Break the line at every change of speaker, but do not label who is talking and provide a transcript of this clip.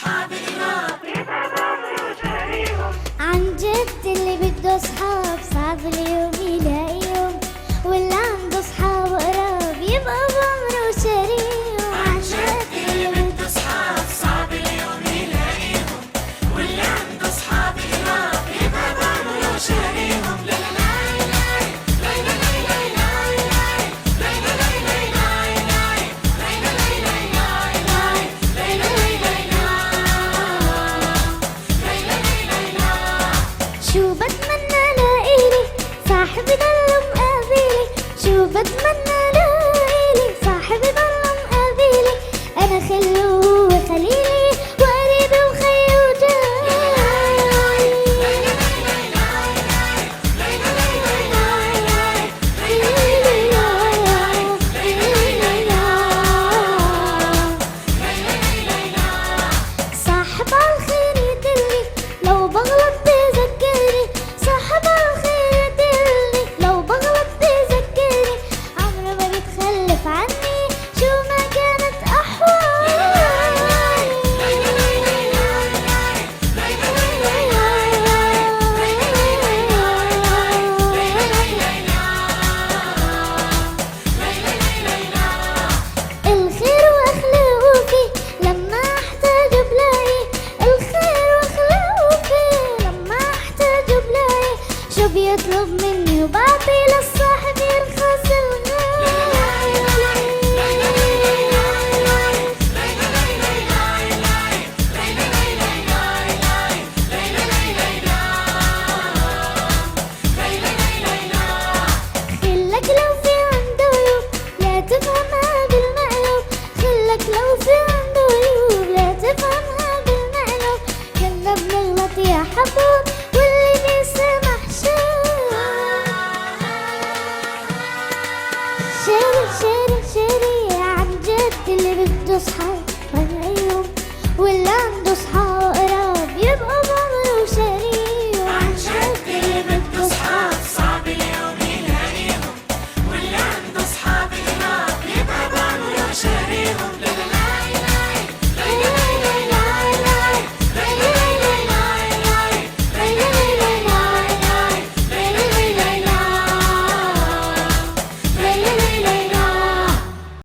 أصحاب اليوم
عن جد اللي بده صحاب صعب اليوم يلاقيهم، واللي عنده صحاب قراب يبقى بعمره شريهم.
عن جد اللي بده صحاب صعب اليوم يلاقيهم، واللي عنده صحاب قراب يبقى بعمره شاريهم. لا لا لا لا لا لا لا لا
شو بتمنى لإلي صاحب ضل مقابلي، شو بتمنى لإلي صاحب ضل مقابلي، أنا خلو وهو خليلي وقريبي وخيي صاحب عالخير يدلي لو بغلط بذكرني، صاحب عالخير يدلي لو بغلط بذكرني، عمره ما بيتخلف عني شو ما كانت أحوالي. الخير واخلاقه فيه لما احتاج بلاقي، الخير واخلاقه فيه لما احتاج بلاقي، شو بيطلب مني وبعطي للصاحب يرخص خلك لو في عنده عيوب لا تفهمها بالمقلوب، خلك لو في عنده عيوب لا تفهمها بالمقلوب، كنا بنغلط يا حبوب واللي بيسامح شاري عن جد اللي بده صحاب والعيوب، واللي عنده